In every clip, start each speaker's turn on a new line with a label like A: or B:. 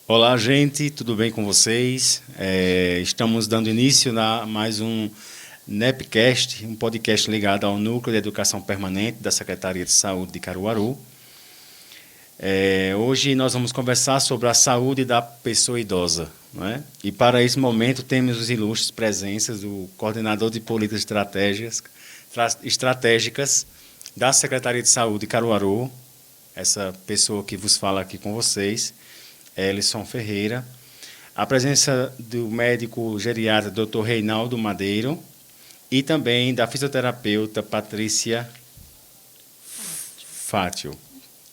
A: Olá, gente, tudo bem com vocês? Estamos dando início a mais um NEPcast, um podcast ligado ao Núcleo de Educação Permanente da Secretaria de Saúde de Caruaru. Hoje nós vamos conversar sobre a saúde da pessoa idosa, não é? E para esse momento temos os ilustres presenças do coordenador de políticas estratégicas da Secretaria de Saúde de Caruaru, essa pessoa que vos fala aqui com vocês, Elison Ferreira, a presença do médico geriatra Dr. Reinaldo Madeiro e também da fisioterapeuta Patrícia Fátio.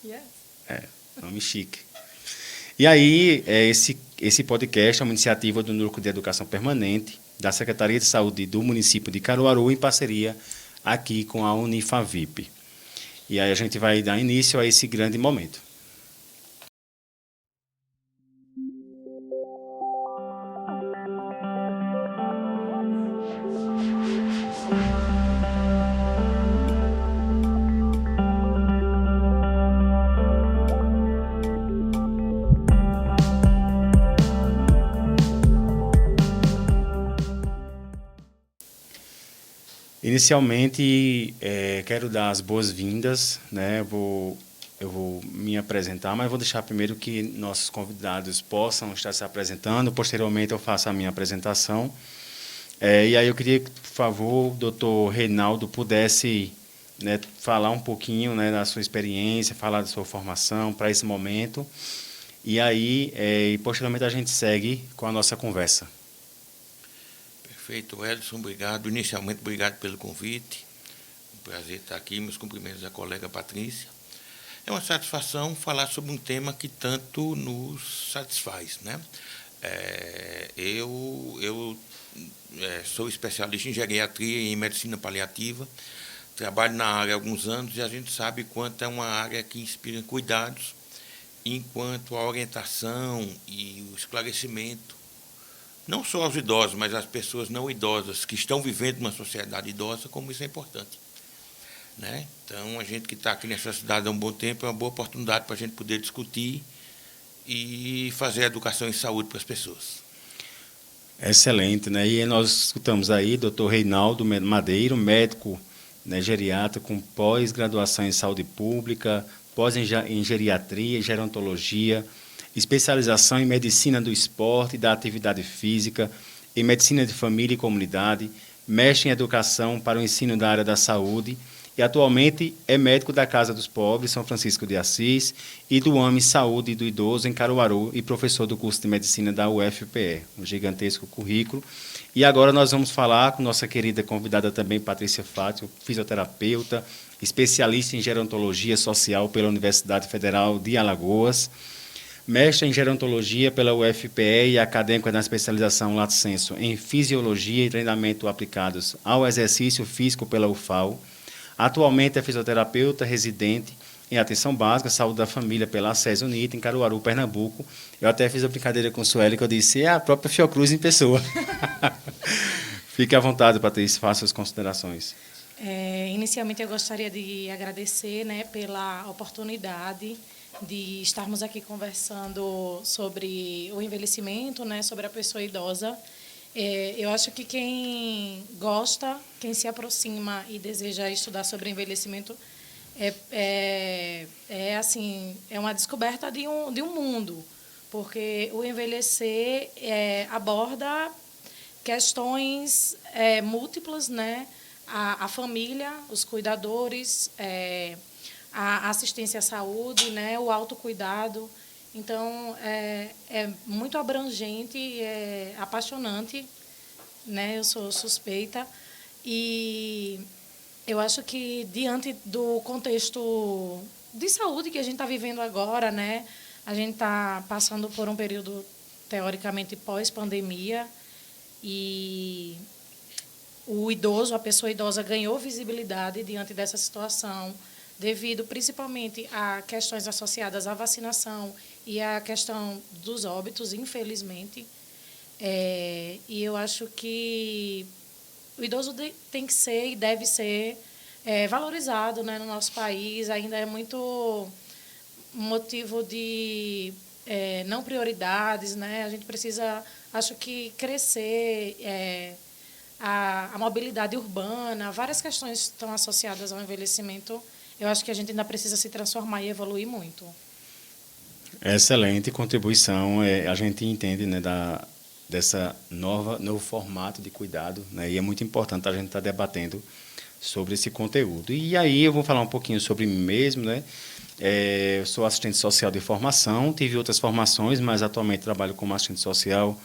B: Yes.
A: Nome chique. E aí, esse podcast é uma iniciativa do Núcleo de Educação Permanente da Secretaria de Saúde do município de Caruaru, em parceria aqui com a Unifavip. E aí a gente vai dar início a esse grande momento. Inicialmente, quero dar as boas-vindas, né? Eu vou me apresentar, mas vou deixar primeiro que nossos convidados possam estar se apresentando. Posteriormente, eu faço a minha apresentação. E aí eu queria que, por favor, o doutor Reinaldo pudesse, né, falar um pouquinho, né, da sua experiência, falar da sua formação para esse momento. E aí, posteriormente, a gente segue com a nossa conversa.
C: Perfeito, Edson, obrigado. Inicialmente, obrigado pelo convite. Um prazer estar aqui. Meus cumprimentos à colega Patrícia. É uma satisfação falar sobre um tema que tanto nos satisfaz, né? Eu sou especialista em geriatria e em medicina paliativa. Trabalho na área há alguns anos e a gente sabe quanto é uma área que inspira cuidados, enquanto a orientação e o esclarecimento não só aos idosos, mas às pessoas não idosas que estão vivendo uma sociedade idosa, como isso é importante, né? Então, a gente que está aqui nessa cidade há um bom tempo, é uma boa oportunidade para a gente poder discutir e fazer educação em saúde para as pessoas.
A: Excelente, né? E nós escutamos aí Dr. Reinaldo Madeiro, médico, né, geriatra com pós-graduação em saúde pública, em geriatria, gerontologia, especialização em medicina do esporte e da atividade física, em medicina de família e comunidade, mestre em educação para o ensino da área da saúde e atualmente é médico da Casa dos Pobres, São Francisco de Assis, e do AME Saúde do Idoso em Caruaru e professor do curso de medicina da UFPE, um gigantesco currículo. E agora nós vamos falar com nossa querida convidada também, Patrícia Fátio, fisioterapeuta, especialista em gerontologia social pela Universidade Federal de Alagoas, mestre em gerontologia pela UFPE e acadêmica na especialização Lato Sensu em fisiologia e treinamento aplicados ao exercício físico pela UFAL. Atualmente é fisioterapeuta residente em atenção básica, saúde da família pela ACES Unita, em Caruaru, Pernambuco. Eu até fiz a brincadeira com o Sueli, que eu disse, é a própria Fiocruz em pessoa. Fique à vontade, Patrícia, faça suas considerações.
B: Inicialmente, eu gostaria de agradecer, né, pela oportunidade de estarmos aqui conversando sobre o envelhecimento, né, sobre a pessoa idosa. Eu acho que quem gosta, quem se aproxima e deseja estudar sobre envelhecimento, é uma descoberta de um mundo, porque o envelhecer aborda questões múltiplas, né? A família, os cuidadores, a assistência à saúde, né? O autocuidado. Então, é muito abrangente e é apaixonante, né? Eu sou suspeita. E eu acho que, diante do contexto de saúde que a gente está vivendo agora, né? A gente está passando por um período, teoricamente, pós-pandemia, e o idoso, a pessoa idosa, ganhou visibilidade diante dessa situação, devido principalmente a questões associadas à vacinação e à questão dos óbitos, infelizmente. E eu acho que o idoso tem que ser e deve ser valorizado, né, no nosso país. Ainda é muito motivo de não prioridades, né? A gente precisa, acho que, crescer a mobilidade urbana, várias questões estão associadas ao envelhecimento. Eu acho que a gente ainda precisa se transformar e evoluir muito.
A: Excelente contribuição. A gente entende, né, dessa novo formato de cuidado, né, e é muito importante a gente estar debatendo sobre esse conteúdo. E aí eu vou falar um pouquinho sobre mim mesmo, né? Eu sou assistente social de formação, tive outras formações, mas atualmente trabalho como assistente social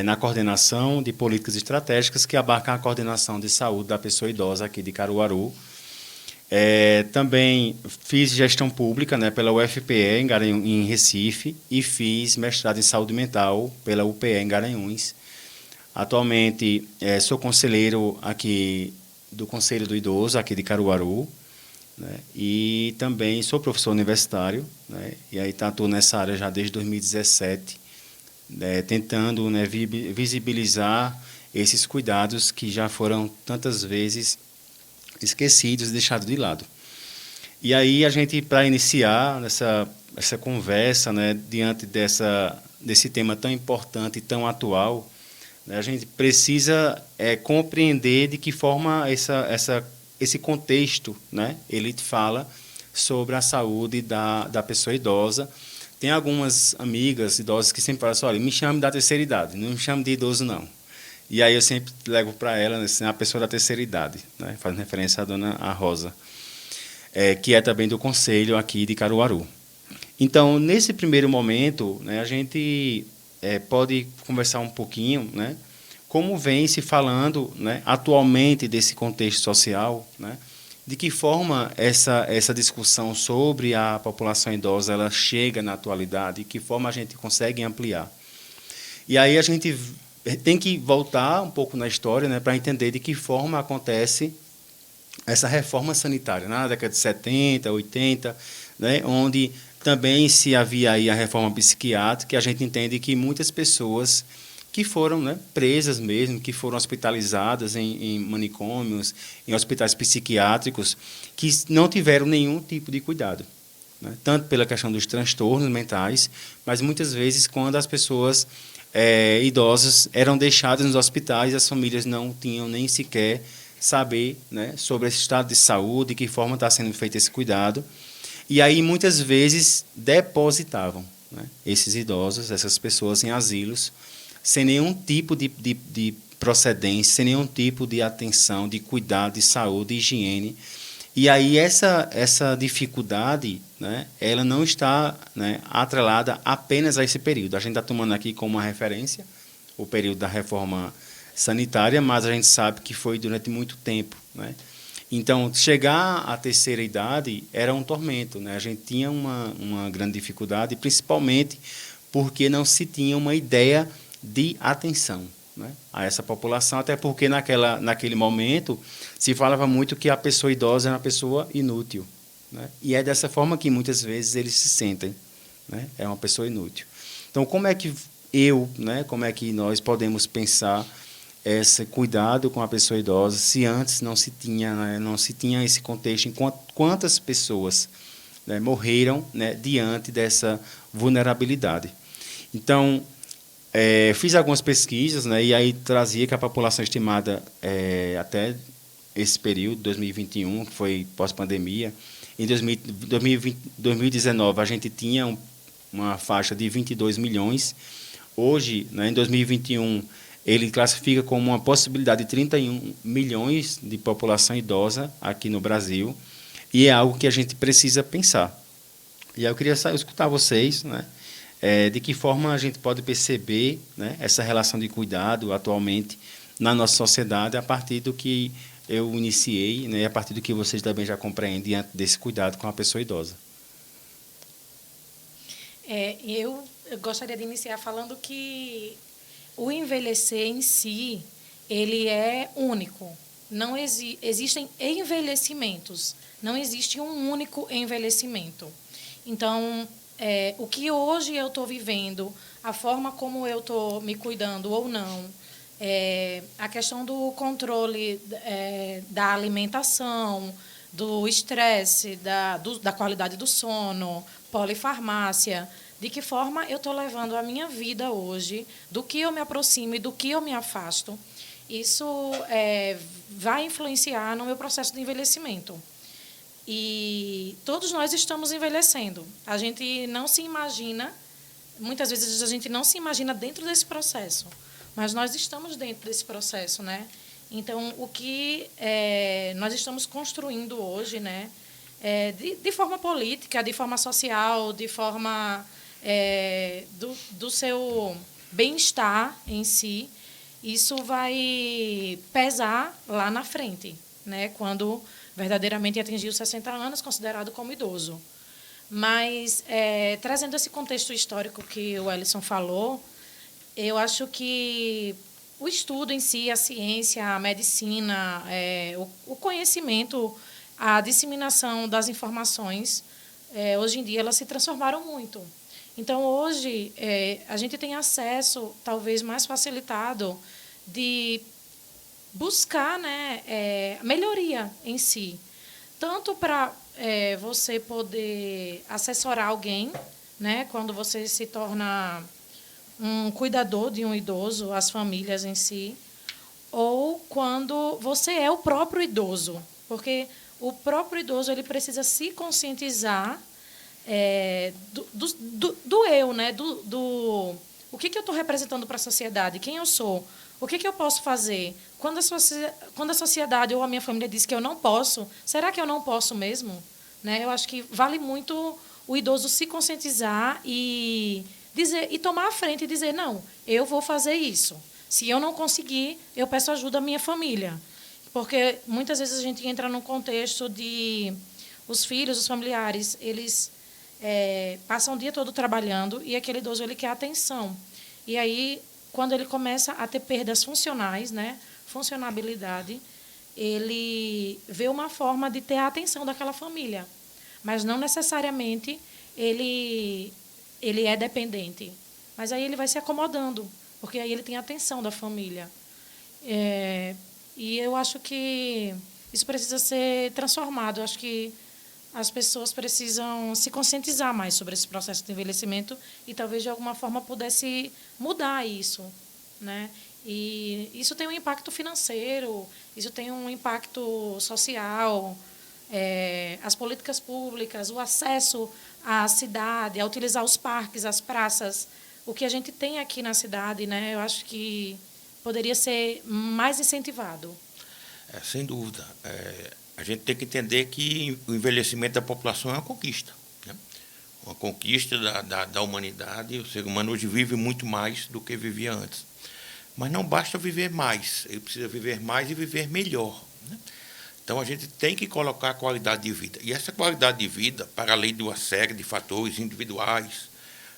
A: na coordenação de políticas estratégicas que abarcam a coordenação de saúde da pessoa idosa aqui de Caruaru. Também fiz gestão pública, né, pela UFPE em Recife e fiz mestrado em saúde mental pela UPE em Garanhuns. Atualmente sou conselheiro aqui do Conselho do Idoso aqui de Caruaru, né, e também sou professor universitário, né, e aí atuo nessa área já desde 2017, né, tentando, né, visibilizar esses cuidados que já foram tantas vezes esquecidos e deixados de lado. E aí a gente, para iniciar essa conversa, né, diante desse tema tão importante e tão atual, né, a gente precisa compreender de que forma esse contexto, né, ele fala sobre a saúde da pessoa idosa. Tem algumas amigas idosas que sempre falam assim, olha, me chame da terceira idade, não me chame de idoso, não. E aí eu sempre levo para ela assim, a pessoa da terceira idade, né, fazendo referência à dona Rosa, que é também do conselho aqui de Caruaru. Então, nesse primeiro momento, né, a gente pode conversar um pouquinho, né, como vem se falando, né, atualmente desse contexto social, né, de que forma essa discussão sobre a população idosa ela chega na atualidade, de que forma a gente consegue ampliar. E aí a gente tem que voltar um pouco na história, né, para entender de que forma acontece essa reforma sanitária, na década de 70, 80, né, onde também se havia aí a reforma psiquiátrica, que a gente entende que muitas pessoas que foram, né, presas mesmo, que foram hospitalizadas em manicômios, em hospitais psiquiátricos, que não tiveram nenhum tipo de cuidado, né, tanto pela questão dos transtornos mentais, mas muitas vezes quando as pessoas idosas eram deixadas nos hospitais, as famílias não tinham nem sequer saber, né, sobre esse estado de saúde, de que forma está sendo feito esse cuidado. E aí, muitas vezes, depositavam, né, esses idosos, essas pessoas em asilos, sem nenhum tipo de procedência, sem nenhum tipo de atenção, de cuidado, de saúde, de higiene. E aí essa dificuldade, né, ela não está, né, atrelada apenas a esse período. A gente está tomando aqui como uma referência o período da reforma sanitária, mas a gente sabe que foi durante muito tempo, né? Então, chegar à terceira idade era um tormento, né? A gente tinha uma grande dificuldade, principalmente porque não se tinha uma ideia de atenção, né, a essa população, até porque naquele momento se falava muito que a pessoa idosa era uma pessoa inútil, né, e é dessa forma que muitas vezes eles se sentem, né, é uma pessoa inútil. Então, como é que como é que nós podemos pensar esse cuidado com a pessoa idosa se antes não se tinha, né, não se tinha esse contexto, quantas pessoas, né, morreram, né, diante dessa vulnerabilidade. Então, fiz algumas pesquisas, né, e aí trazia que a população estimada até esse período, 2021, que foi pós-pandemia, em 2019 a gente tinha uma faixa de 22 milhões. Hoje, né, em 2021, ele classifica como uma possibilidade de 31 milhões de população idosa aqui no Brasil, e é algo que a gente precisa pensar. E aí eu queria escutar vocês, né, de que forma a gente pode perceber, né, essa relação de cuidado atualmente na nossa sociedade a partir do que eu iniciei, né, e a partir do que vocês também já compreendem diante desse cuidado com a pessoa idosa.
B: Eu gostaria de iniciar falando que o envelhecer em si, ele é único. Não existem envelhecimentos, não existe um único envelhecimento. Então, o que hoje eu estou vivendo, a forma como eu estou me cuidando ou não, a questão do controle da alimentação, do estresse, da qualidade do sono, polifarmácia, de que forma eu estou levando a minha vida hoje, do que eu me aproximo e do que eu me afasto. Isso vai influenciar no meu processo de envelhecimento. E todos nós estamos envelhecendo. A gente não se imagina, muitas vezes a gente não se imagina dentro desse processo, mas nós estamos dentro desse processo, né? Então, o que nós estamos construindo hoje, né, de forma política, de forma social, de forma do seu bem-estar em si, isso vai pesar lá na frente, né, quando verdadeiramente atingir os 60 anos, considerado como idoso. Mas, trazendo esse contexto histórico que o Ellison falou, eu acho que o estudo em si, a ciência, a medicina, o conhecimento, a disseminação das informações, hoje em dia, elas se transformaram muito. Então, hoje, a gente tem acesso, talvez mais facilitado, de buscar, né, melhoria em si. Tanto para você poder assessorar alguém, né, quando você se torna um cuidador de um idoso, as famílias em si, ou quando você é o próprio idoso, porque o próprio idoso ele precisa se conscientizar do eu, né, o que eu estou representando para a sociedade, quem eu sou, o que eu posso fazer. Quando a sociedade ou a minha família diz que eu não posso, será que eu não posso mesmo? Né? Eu acho que vale muito o idoso se conscientizar e tomar a frente e dizer, não, eu vou fazer isso. Se eu não conseguir, eu peço ajuda à minha família. Porque muitas vezes a gente entra num contexto de os filhos, os familiares, eles passam o dia todo trabalhando e aquele idoso ele quer atenção. E aí, quando ele começa a ter perdas funcionais, né, funcionabilidade, ele vê uma forma de ter a atenção daquela família. Mas não necessariamente ele é dependente. Mas aí ele vai se acomodando, porque aí ele tem a atenção da família. E eu acho que isso precisa ser transformado. Eu acho que as pessoas precisam se conscientizar mais sobre esse processo de envelhecimento e talvez, de alguma forma, pudesse mudar isso, né? E isso tem um impacto financeiro, isso tem um impacto social, as políticas públicas, o acesso à cidade, a utilizar os parques, as praças, o que a gente tem aqui na cidade, né? Eu acho que poderia ser mais incentivado.
C: Sem dúvida. A gente tem que entender que o envelhecimento da população é uma conquista, né? Uma conquista da humanidade. O ser humano hoje vive muito mais do que vivia antes. Mas não basta viver mais, ele precisa viver mais e viver melhor, né? Então, a gente tem que colocar a qualidade de vida. E essa qualidade de vida, para além de uma série de fatores individuais,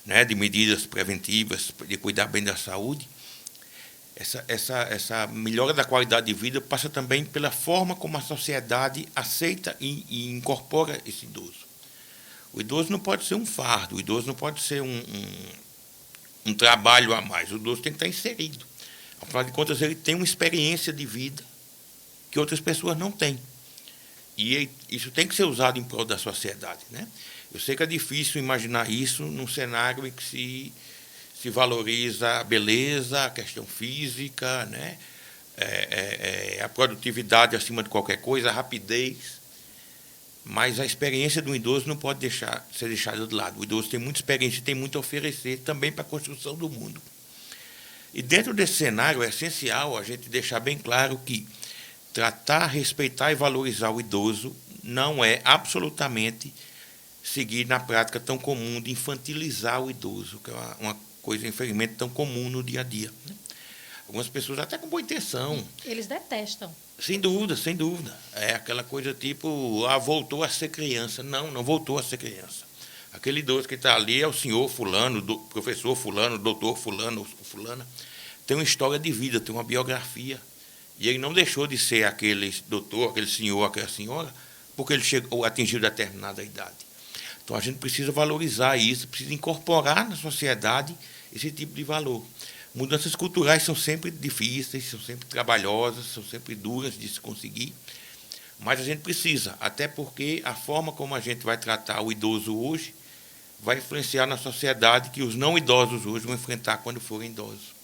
C: né, de medidas preventivas, de cuidar bem da saúde, essa melhora da qualidade de vida passa também pela forma como a sociedade aceita e incorpora esse idoso. O idoso não pode ser um fardo, o idoso não pode ser um trabalho a mais, o idoso tem que estar inserido. Afinal de contas, ele tem uma experiência de vida que outras pessoas não têm. E isso tem que ser usado em prol da sociedade, né? Eu sei que é difícil imaginar isso num cenário em que se valoriza a beleza, a questão física, né? A produtividade acima de qualquer coisa, a rapidez. Mas a experiência do idoso não pode ser deixada de lado. O idoso tem muita experiência e tem muito a oferecer também para a construção do mundo. E dentro desse cenário é essencial a gente deixar bem claro que tratar, respeitar e valorizar o idoso não é absolutamente seguir na prática tão comum de infantilizar o idoso, que é uma coisa, infelizmente, tão comum no dia a dia, né? Algumas pessoas, até com boa intenção.
B: Eles detestam.
C: Sem dúvida, sem dúvida. É aquela coisa tipo, voltou a ser criança. Não, não voltou a ser criança. Aquele idoso que está ali é o senhor fulano, professor fulano, doutor fulano, fulana. Tem uma história de vida, tem uma biografia. E ele não deixou de ser aquele doutor, aquele senhor, aquela senhora, porque ele atingiu determinada idade. Então, a gente precisa valorizar isso, precisa incorporar na sociedade esse tipo de valor. Mudanças culturais são sempre difíceis, são sempre trabalhosas, são sempre duras de se conseguir, mas a gente precisa, até porque a forma como a gente vai tratar o idoso hoje vai influenciar na sociedade que os não idosos hoje vão enfrentar quando forem idosos.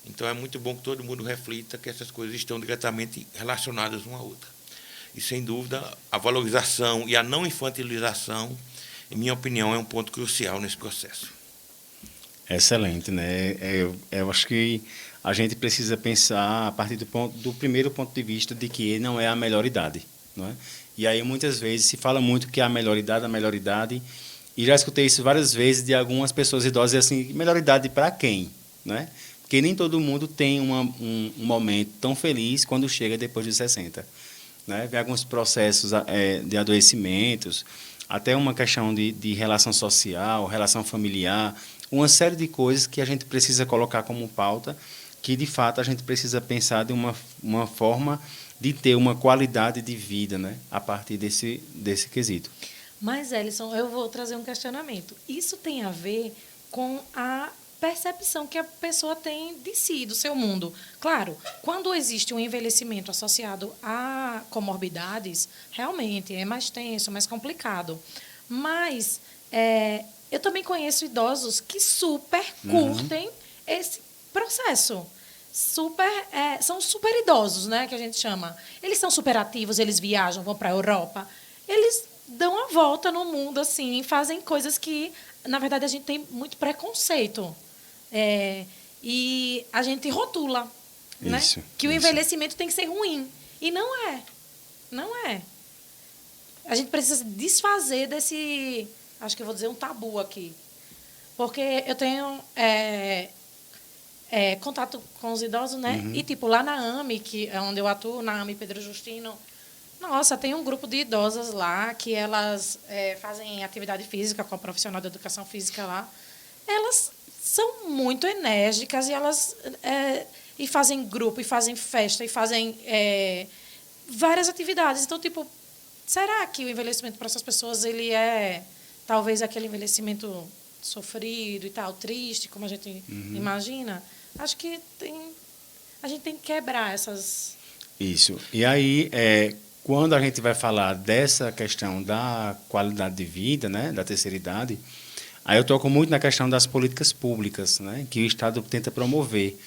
C: Então, é muito bom que todo mundo reflita que essas coisas estão diretamente relacionadas uma à outra. E, sem dúvida, a valorização e a não infantilização, em minha opinião, é um ponto crucial nesse processo.
A: Excelente, né? Eu acho que a gente precisa pensar a partir do primeiro ponto de vista de que não é a melhor idade, não é? E aí, muitas vezes, se fala muito que é a melhor idade, e já escutei isso várias vezes de algumas pessoas idosas, assim, melhor idade para quem, né? Porque nem todo mundo tem um momento tão feliz quando chega depois de 60. Né? Vem alguns processos de adoecimentos, até uma questão de relação social, relação familiar, uma série de coisas que a gente precisa colocar como pauta, que, de fato, a gente precisa pensar de uma forma de ter uma qualidade de vida, né? A partir desse quesito.
B: Mas, Elison, eu vou trazer um questionamento. Isso tem a ver com a percepção que a pessoa tem de si, do seu mundo. Claro, quando existe um envelhecimento associado a comorbidades, realmente é mais tenso, mais complicado. Mas eu também conheço idosos que super curtem esse processo. São super idosos, né, que a gente chama. Eles são super ativos, eles viajam, vão para a Europa. Eles dão a volta no mundo, assim, fazem coisas que, na verdade, a gente tem muito preconceito. E a gente rotula, né? Que o envelhecimento tem que ser ruim. E não é. Não é. A gente precisa desfazer desse... Acho que eu vou dizer um tabu aqui. Porque eu tenho contato com os idosos, né? E, tipo, lá na AME, que é onde eu atuo, na AME Pedro Justino, nossa, tem um grupo de idosas lá que elas fazem atividade física com a profissional de educação física lá. Elas são muito enérgicas e elas e fazem grupo, e fazem festa, e fazem várias atividades. Então, tipo, será que o envelhecimento para essas pessoas ele é talvez aquele envelhecimento sofrido e tal, triste, como a gente imagina? Acho que a gente tem que quebrar essas...
A: Isso. E aí, quando a gente vai falar dessa questão da qualidade de vida, né, da terceira idade, aí eu toco muito na questão das políticas públicas, né, que o Estado tenta promover.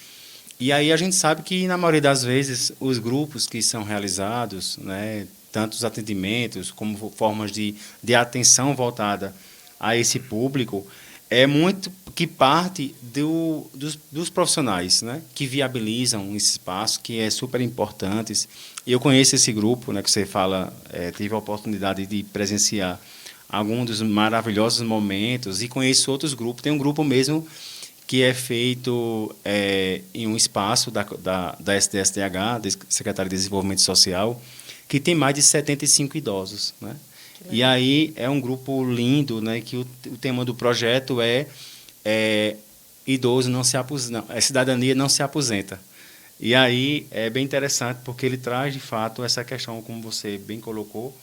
A: E aí a gente sabe que, na maioria das vezes, os grupos que são realizados, né, tanto os atendimentos como formas de atenção voltada a esse público, é muito que parte dos profissionais, né, que viabilizam esse espaço, que é super importante. Eu conheço esse grupo, né, que você fala, tive a oportunidade de presenciar alguns dos maravilhosos momentos, e conheço outros grupos. Tem um grupo mesmo que é feito em um espaço da SDSDH, da Secretaria de Desenvolvimento Social, que tem mais de 75 idosos, né? E aí é um grupo lindo, né, que o tema do projeto idoso não se aposenta, cidadania não se aposenta. E aí é bem interessante porque ele traz de fato essa questão, como você bem colocou,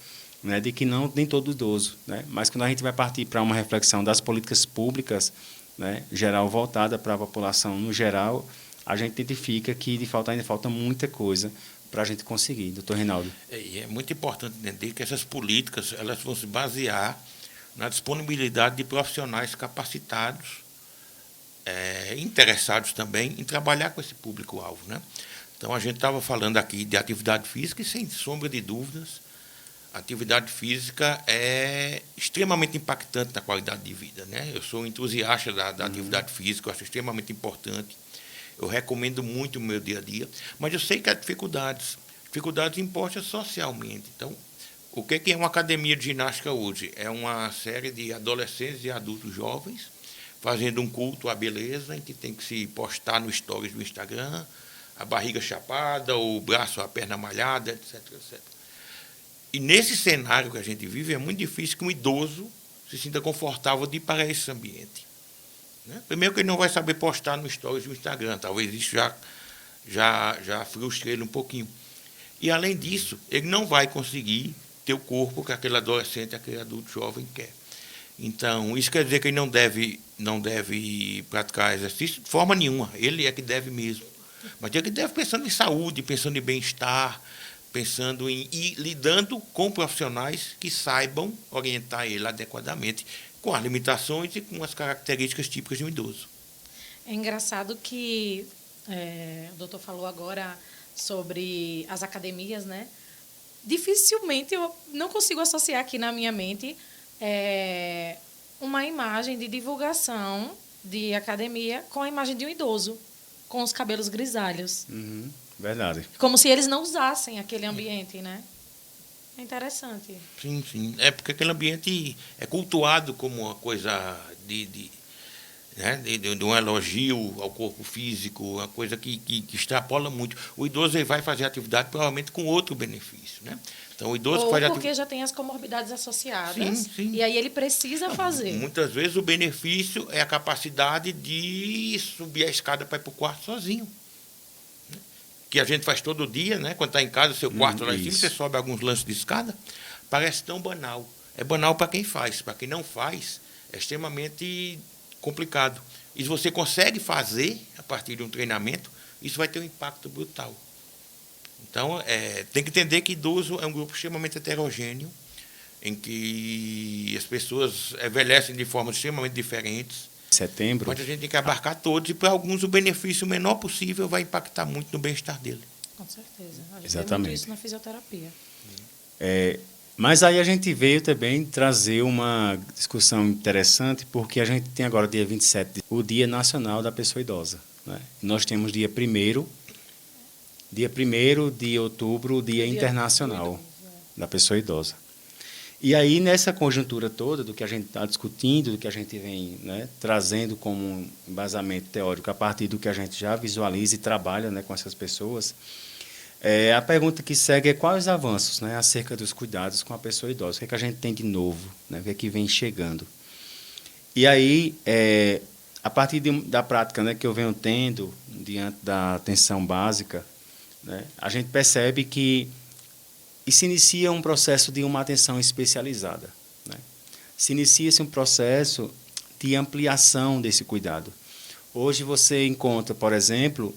A: né, de que nem todo idoso, né, mas quando a gente vai partir para uma reflexão das políticas públicas, né, geral voltada para a população no geral, a gente identifica que ainda falta muita coisa para a gente conseguir, doutor Reinaldo.
C: É muito importante entender que essas políticas elas vão se basear na disponibilidade de profissionais capacitados, interessados também em trabalhar com esse público-alvo, né? Então, a gente estava falando aqui de atividade física e, sem sombra de dúvidas, a atividade física é extremamente impactante na qualidade de vida, né? Eu sou um entusiasta da atividade física, eu acho extremamente importante. Eu recomendo muito o meu dia a dia, mas eu sei que há dificuldades impostas socialmente. Então, o que é uma academia de ginástica hoje? É uma série de adolescentes e adultos jovens fazendo um culto à beleza, em que tem que se postar no stories do Instagram, a barriga chapada, o braço, a perna malhada, etc, etc. E nesse cenário que a gente vive, é muito difícil que um idoso se sinta confortável de ir para esse ambiente. Primeiro que ele não vai saber postar no stories do Instagram, talvez isso já frustre ele um pouquinho. E, além disso, ele não vai conseguir ter o corpo que aquele adolescente, aquele adulto jovem quer. Então, isso quer dizer que ele não deve praticar exercício de forma nenhuma, ele é que deve mesmo. Mas ele deve pensando em saúde, pensando em bem-estar, pensando em ir lidando com profissionais que saibam orientar ele adequadamente, com as limitações e com as características típicas de um idoso.
B: É engraçado que o doutor falou agora sobre as academias, né? Dificilmente eu não consigo associar aqui na minha mente uma imagem de divulgação de academia com a imagem de um idoso, com os cabelos grisalhos.
A: Uhum, verdade.
B: Como se eles não usassem aquele ambiente, né? É interessante.
C: Sim, sim. É porque aquele ambiente é cultuado como uma coisa de um elogio ao corpo físico, uma coisa que extrapola muito. O idoso ele vai fazer atividade provavelmente com outro benefício, né? Então, o idoso
B: Ou
C: faz
B: porque já tem as comorbidades associadas,
C: sim, sim.
B: E aí ele precisa fazer.
C: Muitas vezes o benefício é a capacidade de subir a escada para ir para o quarto sozinho. Né? Que a gente faz todo dia, né? Quando está em casa, seu quarto lá em cima, você sobe alguns lances de escada. Parece tão banal. É banal para quem faz. Para quem não faz, é extremamente complicado. E se você consegue fazer a partir de um treinamento, isso vai ter um impacto brutal. Então, tem que entender que idoso é um grupo extremamente heterogêneo, em que as pessoas envelhecem de formas extremamente diferentes.
A: Setembro.
C: Mas a gente tem que abarcar todos, e para alguns o benefício menor possível vai impactar muito no bem-estar dele.
B: Com certeza. A gente
A: Exatamente.
B: vê muito isso na fisioterapia.
A: Mas aí a gente veio também trazer uma discussão interessante, porque a gente tem agora, dia 27, o Dia Nacional da Pessoa Idosa. Né? Nós temos dia 1º de outubro, o Dia Internacional da Pessoa Idosa. E aí, nessa conjuntura toda do que a gente está discutindo, do que a gente vem, né, trazendo como um embasamento teórico a partir do que a gente já visualiza e trabalha, né, com essas pessoas, a pergunta que segue é quais os avanços, né, acerca dos cuidados com a pessoa idosa. O que é que a gente tem de novo, né, o que é que vem chegando. E aí, a partir da prática, né, que eu venho tendo diante da atenção básica, né, a gente percebe que se inicia um processo de uma atenção especializada. Né? Se inicia-se um processo de ampliação desse cuidado. Hoje você encontra, por exemplo,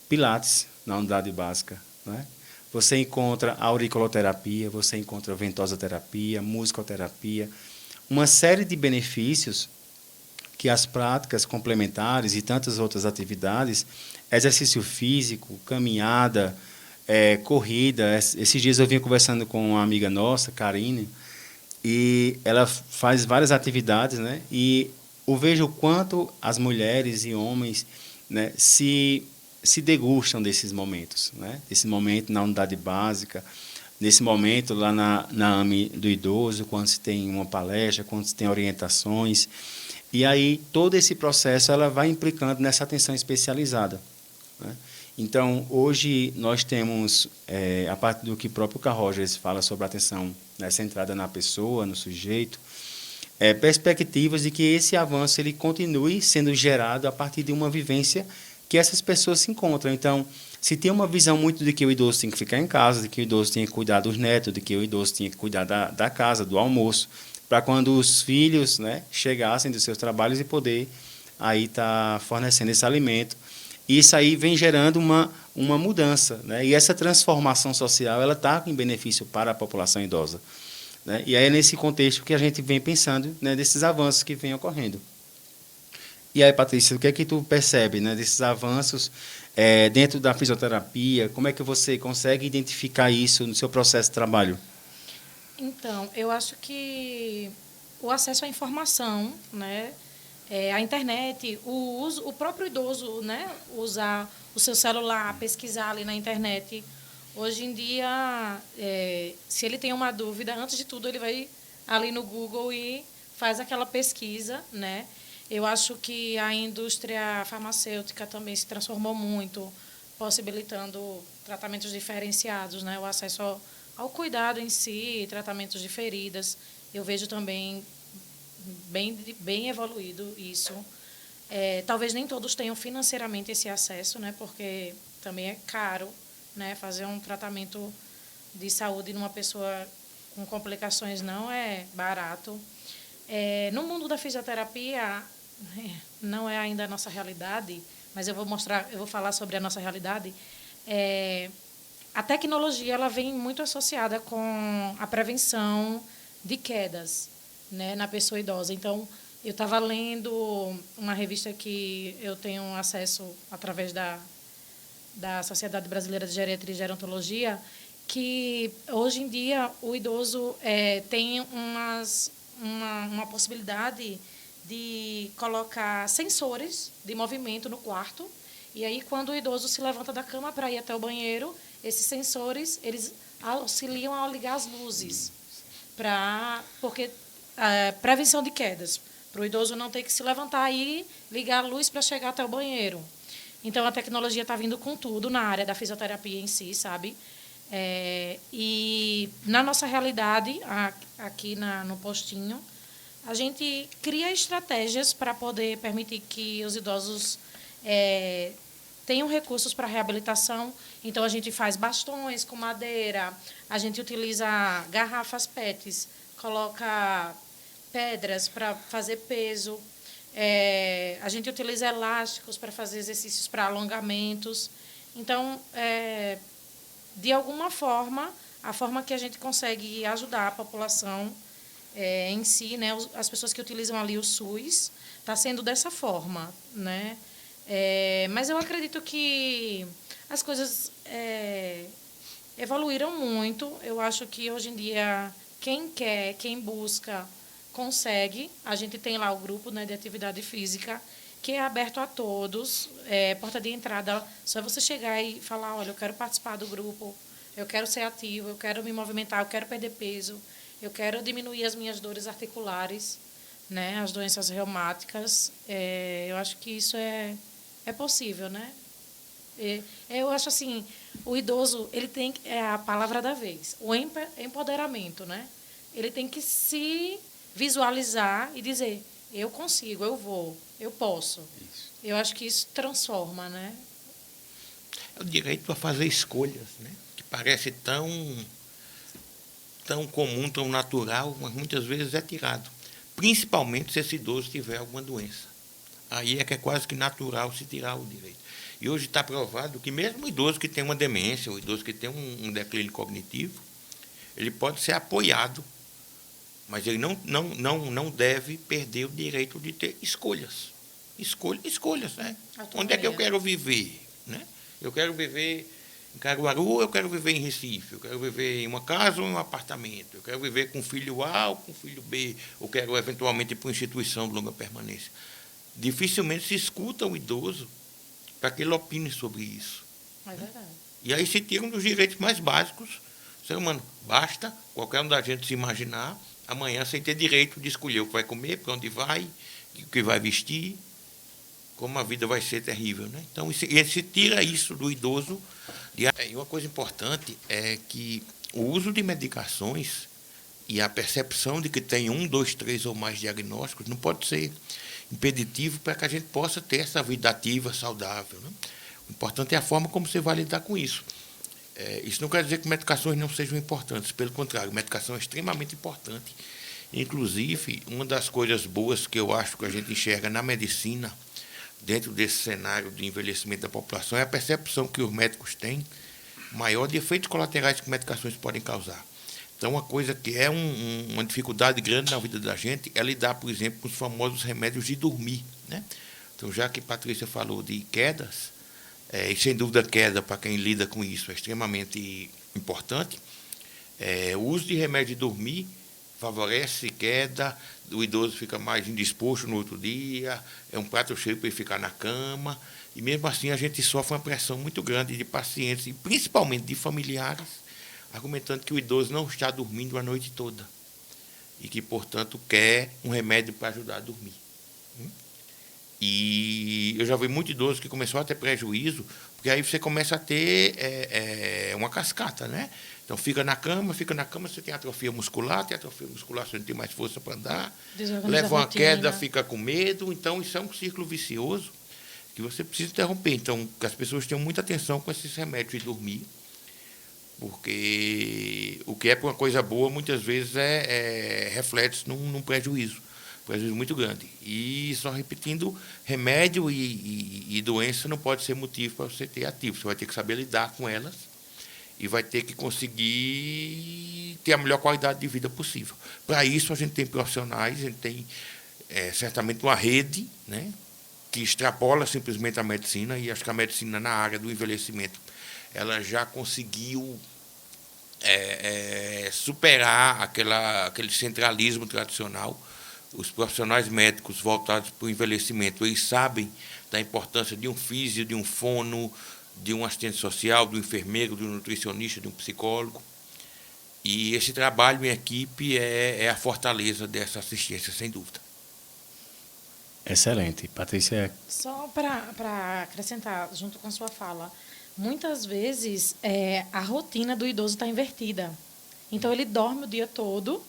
A: pilates na unidade básica. Né? Você encontra auriculoterapia, você encontra ventosoterapia, musicoterapia, uma série de benefícios que as práticas complementares e tantas outras atividades, exercício físico, caminhada, corrida. Esses dias eu vinha conversando com uma amiga nossa, Karine, e ela faz várias atividades, né? E eu vejo o quanto as mulheres e homens, né, se degustam desses momentos, né? Desse momento na unidade básica, nesse momento lá na AME do idoso, quando se tem uma palestra, quando se tem orientações. E aí todo esse processo ela vai implicando nessa atenção especializada. Né? Então, hoje nós temos, a partir do que o próprio Carl Rogers fala sobre a atenção, né, centrada na pessoa, no sujeito, perspectivas de que esse avanço ele continue sendo gerado a partir de uma vivência que essas pessoas se encontram. Então, se tem uma visão muito de que o idoso tem que ficar em casa, de que o idoso tem que cuidar dos netos, de que o idoso tem que cuidar da casa, do almoço, para quando os filhos, né, chegassem dos seus trabalhos e poder aí estar fornecendo esse alimento. E isso aí vem gerando uma mudança, né? E essa transformação social ela está em benefício para a população idosa. Né? E aí é nesse contexto que a gente vem pensando, né, desses avanços que vêm ocorrendo. E aí, Patrícia, o que é que tu percebe, né, desses avanços dentro da fisioterapia? Como é que você consegue identificar isso no seu processo de trabalho?
B: Então, eu acho que o acesso à informação, né, a internet, o próprio idoso, né, usar o seu celular, pesquisar ali na internet. Hoje em dia, se ele tem uma dúvida, antes de tudo, ele vai ali no Google e faz aquela pesquisa. Né? Eu acho que a indústria farmacêutica também se transformou muito, possibilitando tratamentos diferenciados, né, o acesso ao cuidado em si, tratamentos de feridas. Eu vejo também bem evoluído isso. Talvez nem todos tenham financeiramente esse acesso, né, porque também é caro, né, fazer um tratamento de saúde numa pessoa com complicações não é barato. No mundo da fisioterapia, não é ainda a nossa realidade, mas eu vou falar sobre a nossa realidade. A tecnologia ela vem muito associada com a prevenção de quedas. né, na pessoa idosa. Então, eu estava lendo uma revista que eu tenho acesso através da Sociedade Brasileira de Geriatria e Gerontologia, que hoje em dia o idoso tem uma possibilidade de colocar sensores de movimento no quarto, e aí quando o idoso se levanta da cama para ir até o banheiro, esses sensores eles auxiliam a ligar as luzes, porque prevenção de quedas, para o idoso não ter que se levantar e ligar a luz para chegar até o banheiro. Então, a tecnologia está vindo com tudo na área da fisioterapia em si, sabe? E, na nossa realidade, aqui no postinho, a gente cria estratégias para poder permitir que os idosos tenham recursos para reabilitação. Então, a gente faz bastões com madeira, a gente utiliza garrafas PETs, coloca pedras para fazer peso, a gente utiliza elásticos para fazer exercícios para alongamentos. Então, de alguma forma, a forma que a gente consegue ajudar a população em si, né, as pessoas que utilizam ali o SUS, está sendo dessa forma, né? Mas eu acredito que as coisas evoluíram muito. Eu acho que, hoje em dia, quem quer, quem busca, consegue. A gente tem lá o grupo, né, de atividade física, que é aberto a todos, porta de entrada. Só você chegar e falar, olha, eu quero participar do grupo, eu quero ser ativo, eu quero me movimentar, eu quero perder peso, eu quero diminuir as minhas dores articulares, né, as doenças reumáticas. Eu acho que isso é possível, né? Eu acho assim, o idoso, ele tem a palavra da vez, o empoderamento, né? Ele tem que se visualizar e dizer, eu consigo, eu vou, eu posso. Isso. Eu acho que isso transforma, né?
C: É o direito a fazer escolhas, né? Que parece tão comum, tão natural, mas muitas vezes é tirado. Principalmente se esse idoso tiver alguma doença. Aí é que é quase que natural se tirar o direito. E hoje está provado que mesmo o idoso que tem uma demência, o idoso que tem um declínio cognitivo, ele pode ser apoiado, mas ele não deve perder o direito de ter escolhas. Escolhas, né? Onde é que eu quero viver? Né? Eu quero viver em Caruaru, eu quero viver em Recife, eu quero viver em uma casa ou em um apartamento, eu quero viver com filho A ou com filho B, ou quero eventualmente ir para uma instituição de longa permanência. Dificilmente se escuta o idoso para que ele opine sobre isso.
B: É verdade.
C: E aí se tiram dos direitos mais básicos. Ser humano, basta qualquer um da gente se imaginar amanhã sem ter direito de escolher o que vai comer, para onde vai, o que vai vestir, como a vida vai ser terrível, né? Então, se tira isso do idoso. E uma coisa importante é que o uso de medicações e a percepção de que tem 1, 2, 3 ou mais diagnósticos não pode ser impeditivo para que a gente possa ter essa vida ativa, saudável, né? O importante é a forma como você vai lidar com isso. Isso não quer dizer que medicações não sejam importantes, pelo contrário, medicação é extremamente importante. Inclusive, uma das coisas boas que eu acho que a gente enxerga na medicina, dentro desse cenário de envelhecimento da população, é a percepção que os médicos têm maior de efeitos colaterais que medicações podem causar. Então, uma coisa que é uma dificuldade grande na vida da gente é lidar, por exemplo, com os famosos remédios de dormir, né? Então, já que Patrícia falou de quedas, e sem dúvida queda, para quem lida com isso, é extremamente importante. O uso de remédio de dormir favorece queda, o idoso fica mais indisposto no outro dia, é um prato cheio para ele ficar na cama, e mesmo assim a gente sofre uma pressão muito grande de pacientes, e principalmente de familiares, argumentando que o idoso não está dormindo a noite toda e que, portanto, quer um remédio para ajudar a dormir. E eu já vi muito idoso que começou a ter prejuízo, porque aí você começa a ter uma cascata, né? Então, fica na cama, você tem atrofia muscular, você não tem mais força para andar, leva uma queda, fica com medo. Então, isso é um círculo vicioso que você precisa interromper. Então, que as pessoas tenham muita atenção com esses remédios de dormir, porque o que é para uma coisa boa, muitas vezes, reflete num prejuízo muito grande. E, só repetindo, remédio e doença não pode ser motivo para você ter ativo. Você vai ter que saber lidar com elas e vai ter que conseguir ter a melhor qualidade de vida possível. Para isso, a gente tem profissionais, a gente tem certamente uma rede, né, que extrapola simplesmente a medicina, e acho que a medicina na área do envelhecimento ela já conseguiu superar aquele centralismo tradicional. Os profissionais médicos voltados para o envelhecimento, eles sabem da importância de um físio, de um fono, de um assistente social, de um enfermeiro, de um nutricionista, de um psicólogo. E esse trabalho em equipe é a fortaleza dessa assistência, sem dúvida.
A: Excelente. Patrícia?
B: Só para acrescentar, junto com a sua fala, muitas vezes a rotina do idoso está invertida. Então, ele dorme o dia todo,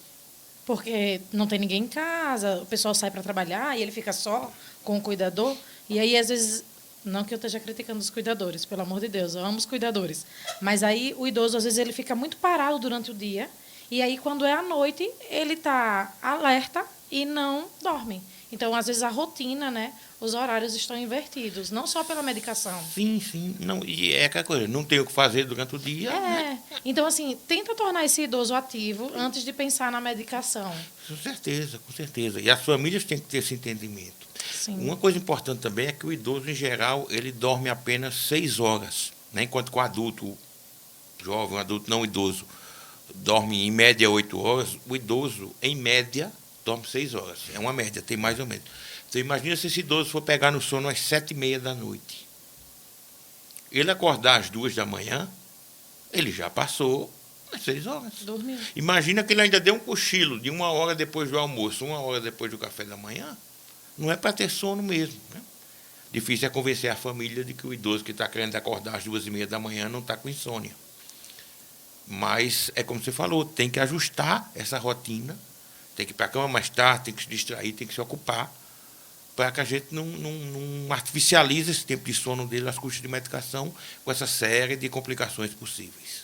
B: porque não tem ninguém em casa, o pessoal sai para trabalhar e ele fica só com o cuidador. E aí, às vezes, não que eu esteja criticando os cuidadores, pelo amor de Deus, eu amo os cuidadores. Mas aí o idoso, às vezes, ele fica muito parado durante o dia. E aí, quando é à noite, ele está alerta e não dorme. Então, às vezes, a rotina, né, os horários estão invertidos, não só pela medicação.
C: Sim, sim. Não, e é aquela coisa, não tem o que fazer durante o dia. Né?
B: Então, assim, tenta tornar esse idoso ativo antes de pensar na medicação.
C: Com certeza, com certeza. E as famílias têm que ter esse entendimento.
B: Sim.
C: Uma coisa importante também é que o idoso, em geral, ele dorme apenas 6 horas, né? Enquanto que o adulto jovem, o adulto não idoso, dorme em média 8 horas, o idoso, em média, dorme 6 horas. É uma média, tem mais ou menos. Então, imagina se esse idoso for pegar no sono às 7h30 da noite. Ele acordar às 2 da manhã, ele já passou às 6 horas.
B: Dormiu.
C: Imagina que ele ainda deu um cochilo de 1 hora depois do almoço, 1 hora depois do café da manhã. Não é para ter sono mesmo. Né? Difícil é convencer a família de que o idoso que está querendo acordar às 2h30 da manhã não está com insônia. Mas, é como você falou, tem que ajustar essa rotina, tem que ir para a cama mais tarde, tem que se distrair, tem que se ocupar, para que a gente não artificialize esse tempo de sono dele às custas de medicação, com essa série de complicações possíveis.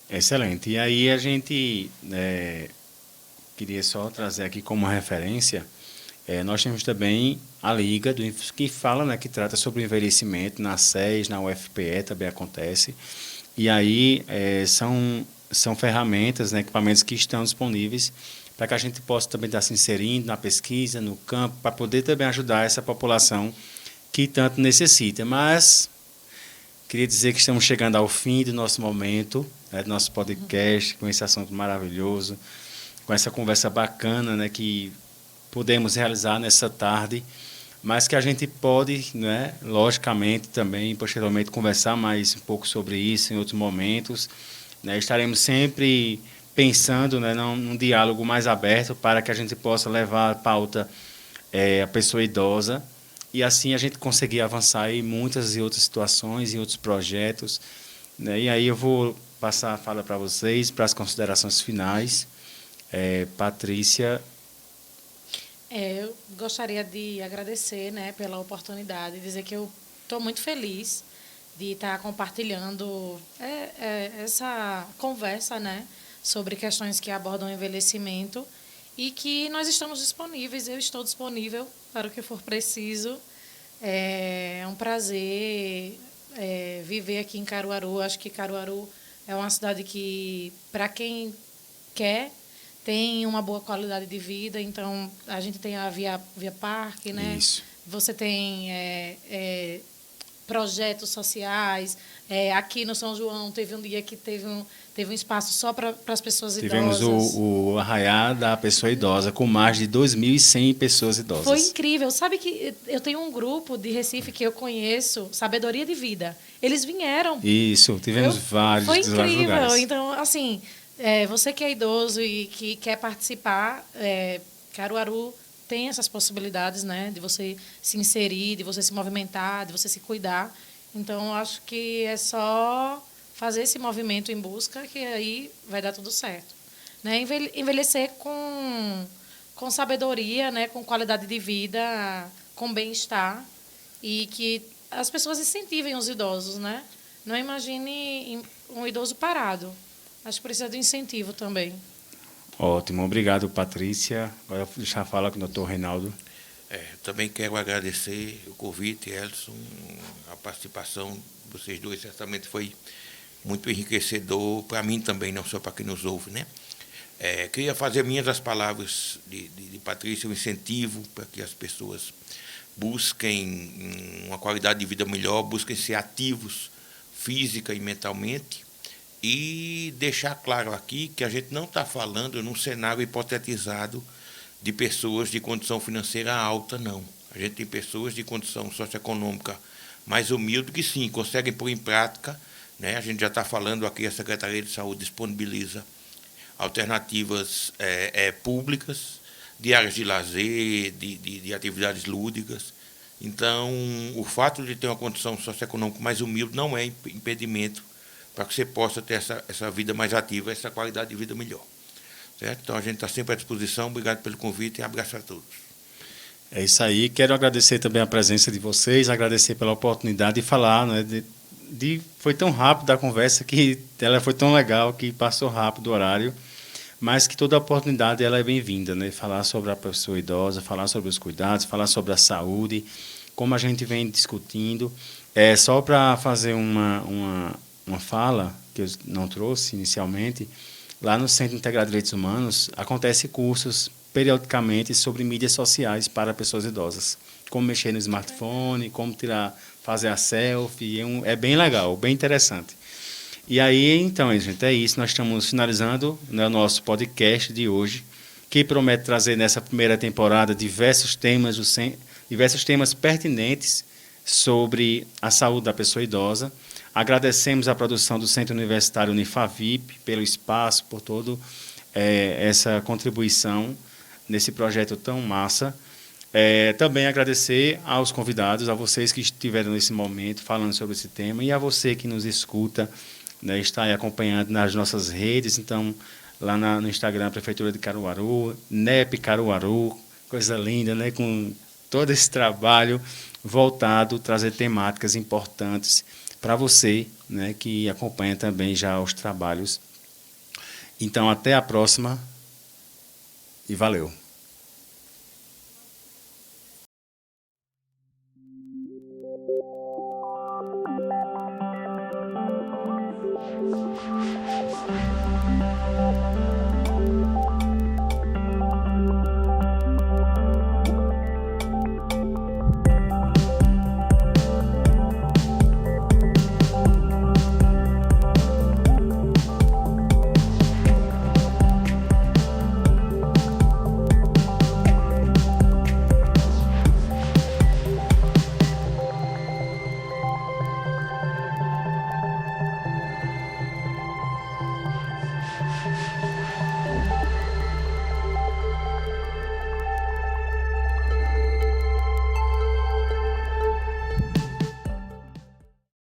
A: Excelente. E aí a gente queria só trazer aqui como referência, nós temos também a Liga, que fala, né, que trata sobre o envelhecimento, na SES, na UFPE também acontece. E aí são ferramentas, né, equipamentos que estão disponíveis para que a gente possa também estar se inserindo na pesquisa, no campo, para poder também ajudar essa população que tanto necessita. Mas queria dizer que estamos chegando ao fim do nosso momento, né, do nosso podcast, com esse assunto maravilhoso, com essa conversa bacana, né, que pudemos realizar nessa tarde, mas que a gente pode, né, logicamente, também, posteriormente, conversar mais um pouco sobre isso em outros momentos. Né, estaremos sempre pensando, né, num diálogo mais aberto para que a gente possa levar a pauta a pessoa idosa e assim a gente conseguir avançar em muitas e outras situações, em outros projetos. Né, e aí eu vou passar a fala para vocês, para as considerações finais. Patrícia.
B: Eu gostaria de agradecer, né, pela oportunidade, dizer que eu estou muito feliz de estar compartilhando essa conversa, né, sobre questões que abordam o envelhecimento e que nós estamos disponíveis, eu estou disponível para o que for preciso. É um prazer viver aqui em Caruaru. Acho que Caruaru é uma cidade que, para quem quer, tem uma boa qualidade de vida. Então, a gente tem a Via Parque, né?
A: Isso.
B: Você tem projetos sociais. Aqui no São João teve um dia que teve um espaço só para as pessoas idosas.
A: Tivemos o arraiá da pessoa idosa, com mais de 2.100 pessoas idosas.
B: Foi incrível. Sabe que eu tenho um grupo de Recife que eu conheço, Sabedoria de Vida. Eles vieram.
A: Isso, tivemos vários
B: Foi
A: vários
B: incrível.
A: lugares.
B: Então, assim, você que é idoso e que quer participar, Caruaru tem essas possibilidades, né, de você se inserir, de você se movimentar, de você se cuidar. Então, acho que é só fazer esse movimento em busca que aí vai dar tudo certo. Né? Envelhecer com sabedoria, né, com qualidade de vida, com bem-estar e que as pessoas incentivem os idosos, né? Não imagine um idoso parado. Acho que precisa de incentivo também.
A: Ótimo, obrigado, Patrícia. Agora eu vou deixar a fala com o doutor Reinaldo.
C: Também quero agradecer o convite, Elson, a participação de vocês dois certamente foi muito enriquecedor para mim também, não só para quem nos ouve, né? Queria fazer minhas as palavras de Patrícia, um incentivo para que as pessoas busquem uma qualidade de vida melhor, busquem ser ativos física e mentalmente, e deixar claro aqui que a gente não está falando num cenário hipotetizado de pessoas de condição financeira alta, não. A gente tem pessoas de condição socioeconômica mais humilde que sim, conseguem pôr em prática, né? A gente já está falando aqui, a Secretaria de Saúde disponibiliza alternativas públicas, de áreas de lazer, de atividades lúdicas. Então, o fato de ter uma condição socioeconômica mais humilde não é impedimento para que você possa ter essa vida mais ativa, essa qualidade de vida melhor. Certo? Então, a gente está sempre à disposição. Obrigado pelo convite e abraço a todos.
A: É isso aí. Quero agradecer também a presença de vocês, agradecer pela oportunidade de falar, né, foi tão rápido a conversa que ela foi tão legal que passou rápido o horário, mas que toda oportunidade ela é bem-vinda, né? Falar sobre a pessoa idosa, falar sobre os cuidados, falar sobre a saúde, como a gente vem discutindo. Só para fazer uma fala que eu não trouxe inicialmente, lá no Centro Integrado de Direitos Humanos acontece cursos periodicamente sobre mídias sociais para pessoas idosas, como mexer no smartphone, como fazer a selfie, é bem legal, bem interessante. E aí, então, gente, é isso. Nós estamos finalizando, né, o nosso podcast de hoje, que promete trazer nessa primeira temporada diversos temas pertinentes sobre a saúde da pessoa idosa. Agradecemos a produção do Centro Universitário Unifavip pelo espaço, por toda essa contribuição nesse projeto tão massa. Também agradecer aos convidados, a vocês que estiveram nesse momento falando sobre esse tema e a você que nos escuta, né, está aí acompanhando nas nossas redes. Então, lá no Instagram, Prefeitura de Caruaru, NEP Caruaru, coisa linda, né, com todo esse trabalho voltado, trazer temáticas importantes para você, né, que acompanha também já os trabalhos. Então, até a próxima e valeu!